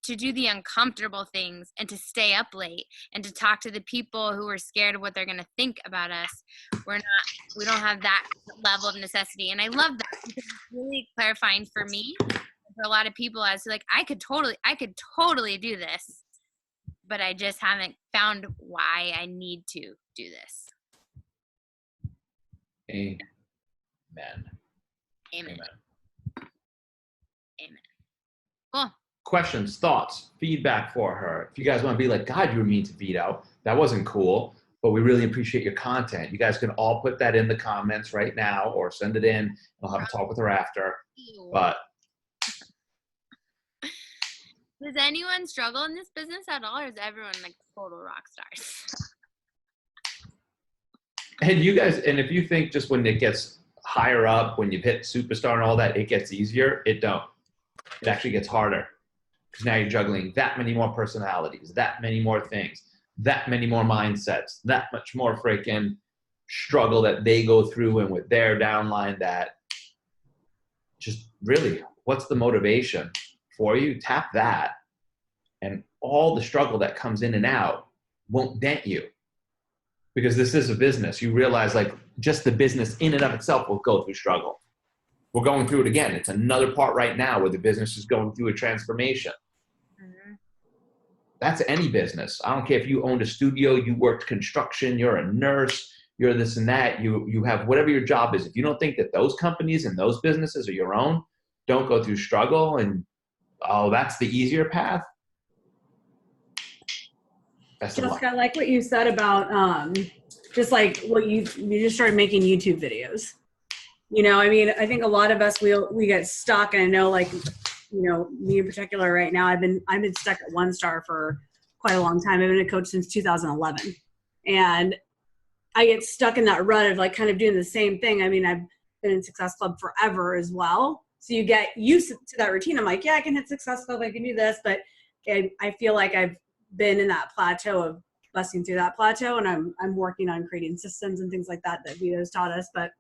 to do the uncomfortable things and to stay up late and to talk to the people who are scared of what they're going to think about us. We don't have that level of necessity. And I love that, because it's really clarifying for me, for a lot of people, as like, I could totally do this, but I just haven't found why I need to do this. Amen. Amen. Cool. Questions, thoughts, feedback for her. If you guys want to be like, God, you were mean to Vito, that wasn't cool, but we really appreciate your content. You guys can all put that in the comments right now or send it in. I'll have a talk with her after. But does anyone struggle in this business at all, or is everyone like total rock stars? And you guys, and if you think just when it gets higher up, when you've hit superstar and all that, it gets easier, it don't. It actually gets harder, because now you're juggling that many more personalities, that many more things, that many more mindsets, that much more freaking struggle that they go through, and with their downline, that just really, what's the motivation for you? Tap that, and all the struggle that comes in and out won't dent you, because this is a business. You realize, like, just the business in and of itself will go through struggle. We're going through it again. It's another part right now where the business is going through a transformation. Mm-hmm. That's any business. I don't care if you owned a studio, you worked construction, you're a nurse, you're this and that, you have whatever your job is. If you don't think that those companies and those businesses are your own, don't go through struggle and, oh, that's the easier path. Jessica, I like what you said about just like what you just started making YouTube videos. You know, I mean, I think a lot of us, we get stuck, and I know, like, you know, me in particular right now, I've been stuck at 1 star for quite a long time. I've been a coach since 2011, and I get stuck in that rut of like kind of doing the same thing. I mean, I've been in Success Club forever as well. So you get used to that routine. I'm like, yeah, I can hit Success Club, I can do this, but I feel like I've been in that plateau of busting through that plateau, and I'm working on creating systems and things like that Vito's taught us. But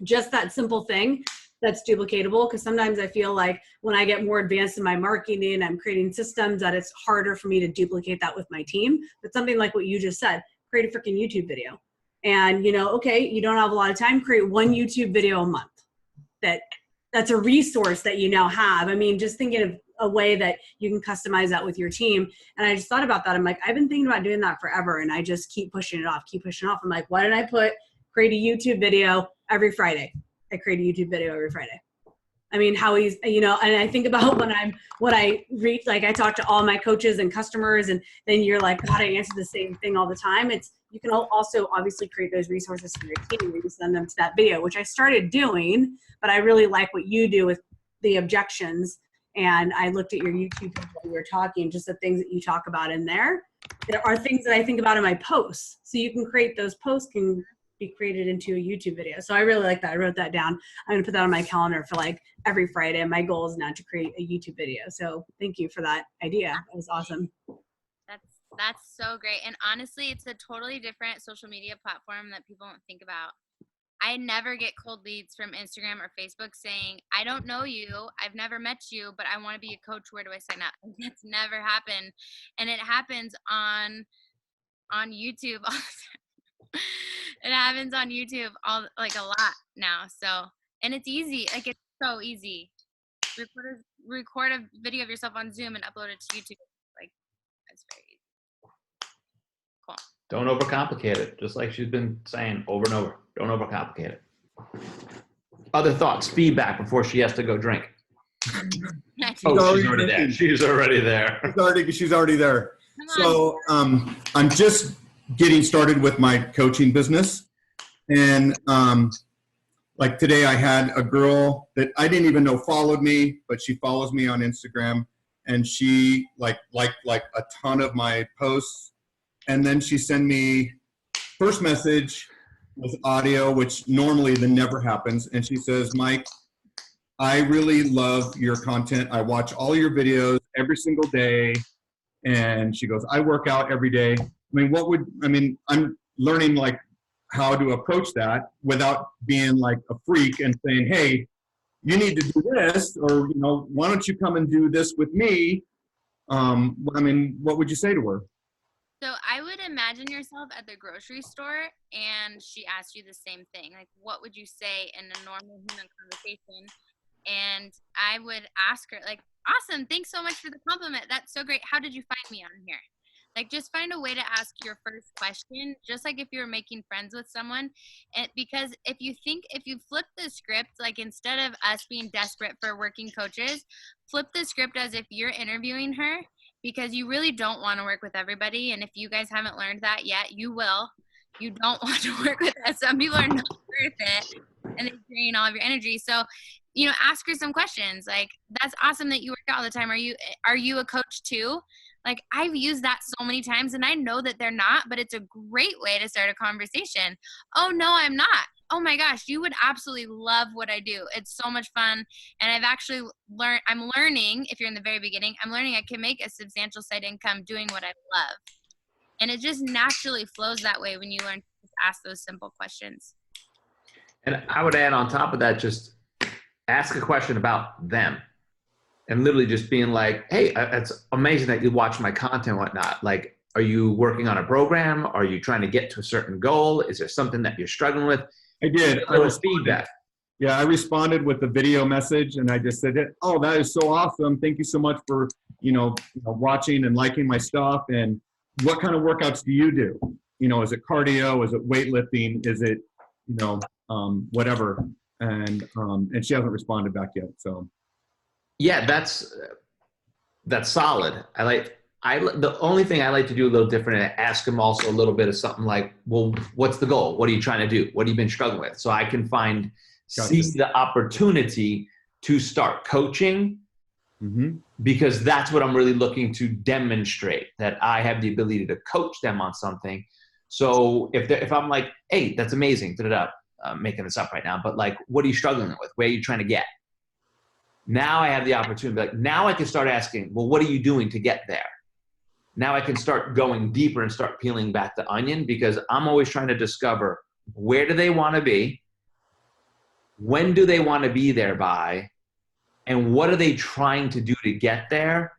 just that simple thing that's duplicatable, because sometimes I feel like when I get more advanced in my marketing, I'm creating systems, that it's harder for me to duplicate that with my team. But something like what you just said, create a freaking YouTube video. And, you know, okay, you don't have a lot of time, create 1 YouTube video a month. That's a resource that you now have. I mean, just thinking of a way that you can customize that with your team. And I just thought about that. I'm like, I've been thinking about doing that forever, and I just keep pushing it off. I'm like, why didn't I create a YouTube video every Friday? I create a YouTube video every Friday. I mean, how easy, you know, and I think about when I reach, like, I talk to all my coaches and customers, and then you're like, God, I answer the same thing all the time. You can also obviously create those resources for your team, where you send them to that video, which I started doing, but I really like what you do with the objections. And I looked at your YouTube page while we were talking, just the things that you talk about in there. There are things that I think about in my posts. So you can create those posts, can be created into a YouTube video. So I really like that. I wrote that down. I'm gonna put that on my calendar for like every Friday. My goal is now to create a YouTube video. So thank you for that idea. That was awesome. That's so great. And honestly, it's a totally different social media platform that people don't think about. I never get cold leads from Instagram or Facebook saying, I don't know you, I've never met you, but I want to be a coach. Where do I sign up? That's never happened. And it happens on YouTube all the time. It happens on YouTube a lot now. So, and it's easy. Like, it's so easy. Record a video of yourself on Zoom and upload it to YouTube. Like, that's very easy. Cool. Don't overcomplicate it. Just like she's been saying over and over. Don't overcomplicate it. Other thoughts, feedback before she has to go drink. Oh, she's already there. She's already there. She's already there. So I'm just getting started with my coaching business. And like today I had a girl that I didn't even know followed me, but she follows me on Instagram. and she like a ton of my posts. And then she sent me first message with audio, which normally then never happens. And she says, Mike, I really love your content. I watch all your videos every single day. And she goes, I work out every day. I'm learning like how to approach that without being like a freak and saying, hey, you need to do this, or, why don't you come and do this with me? What would you say to her? So I would imagine yourself at the grocery store and she asked you the same thing. Like, what would you say in a normal human conversation? And I would ask her, like, awesome, thanks so much for the compliment. That's so great. How did you find me on here? Like, just find a way to ask your first question, just like if you were making friends with someone. And because if you flip the script, like instead of us being desperate for working coaches, flip the script as if you're interviewing her, because you really don't want to work with everybody. And if you guys haven't learned that yet, you will. You don't want to work with us. Some people are not worth it and they drain all of your energy. So, ask her some questions. Like, that's awesome that you work out all the time. Are you a coach too? Like, I've used that so many times and I know that they're not, but it's a great way to start a conversation. Oh, no, I'm not. Oh my gosh, you would absolutely love what I do. It's so much fun. And I've actually I'm learning, if you're in the very beginning, I'm learning I can make a substantial side income doing what I love. And it just naturally flows that way when you learn to just ask those simple questions. And I would add on top of that, just ask a question about them. And literally just being like, hey, it's amazing that you watch my content and whatnot. Like, are you working on a program? Are you trying to get to a certain goal? Is there something that you're struggling with? I did. A little feedback. Yeah, I responded with a video message and I just said, oh, that is so awesome. Thank you so much for, watching and liking my stuff. And what kind of workouts do you do? Is it cardio? Is it weightlifting? Is it, whatever? And she hasn't responded back yet. So. Yeah, that's solid. The only thing I like to do a little different and ask them also a little bit of something like, well, what's the goal? What are you trying to do? What have you been struggling with? So I can see the opportunity to start coaching, because that's what I'm really looking to demonstrate, that I have the ability to coach them on something. So if I'm like, hey, that's amazing, I'm making this up right now, but like, what are you struggling with? Where are you trying to get? Now I have the opportunity, like now I can start asking, well, what are you doing to get there? Now I can start going deeper and start peeling back the onion, because I'm always trying to discover, where do they want to be? When do they want to be there by? And what are they trying to do to get there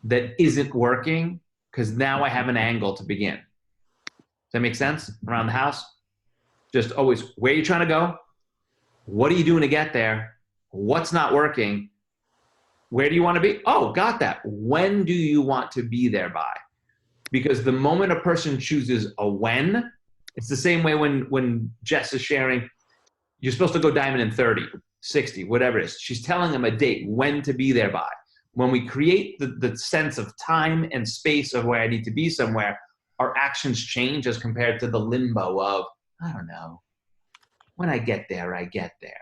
that isn't working? Because now I have an angle to begin. Does that make sense around the house? Just always, where are you trying to go? What are you doing to get there? What's not working? Where do you want to be? Oh, got that. When do you want to be there by? Because the moment a person chooses a when, it's the same way when Jess is sharing, you're supposed to go diamond in 30, 60, whatever it is. She's telling them a date, when to be there by. When we create the sense of time and space of where I need to be somewhere, our actions change as compared to the limbo of, I don't know, when I get there, I get there.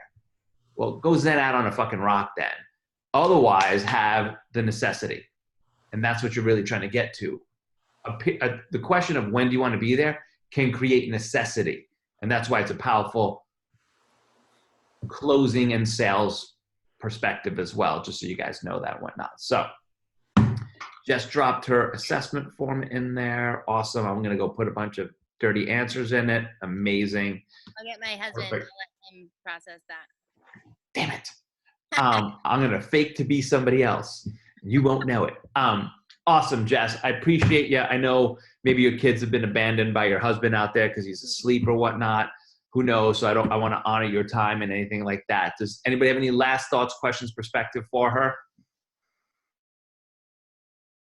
Well, go zen out on a fucking rock then. Otherwise, have the necessity. And that's what you're really trying to get to. The question of when do you want to be there can create necessity. And that's why it's a powerful closing and sales perspective as well, just so you guys know that and whatnot. So Jess dropped her assessment form in there. Awesome. I'm going to go put a bunch of dirty answers in it. Amazing. I'll get my husband to let him process that. Damn it. I'm going to fake to be somebody else. You won't know it. Awesome, Jess. I appreciate you. I know maybe your kids have been abandoned by your husband out there because he's asleep or whatnot. Who knows? So I want to honor your time and anything like that. Does anybody have any last thoughts, questions, perspective for her?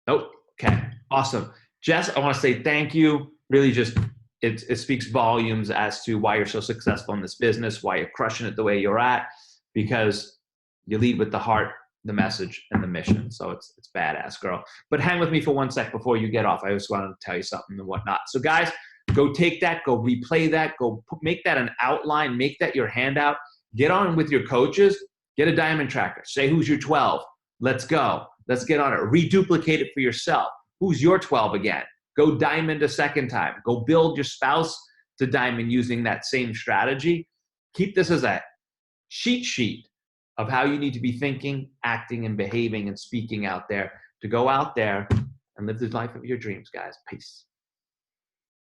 Nope. Okay. Awesome. Jess, I want to say thank you. Really just, it speaks volumes as to why you're so successful in this business, why you're crushing it the way you're at, because you lead with the heart, the message, and the mission. So it's badass, girl. But hang with me for 1 sec before you get off. I just wanted to tell you something and whatnot. So guys, go take that, go replay that, go make that an outline, make that your handout. Get on with your coaches, get a diamond tracker. Say who's your 12. Let's go. Let's get on it. Reduplicate it for yourself. Who's your 12 again? Go diamond a second time. Go build your spouse to diamond using that same strategy. Keep this as a cheat sheet of how you need to be thinking, acting, and behaving and speaking out there to go out there and live the life of your dreams, guys. Peace.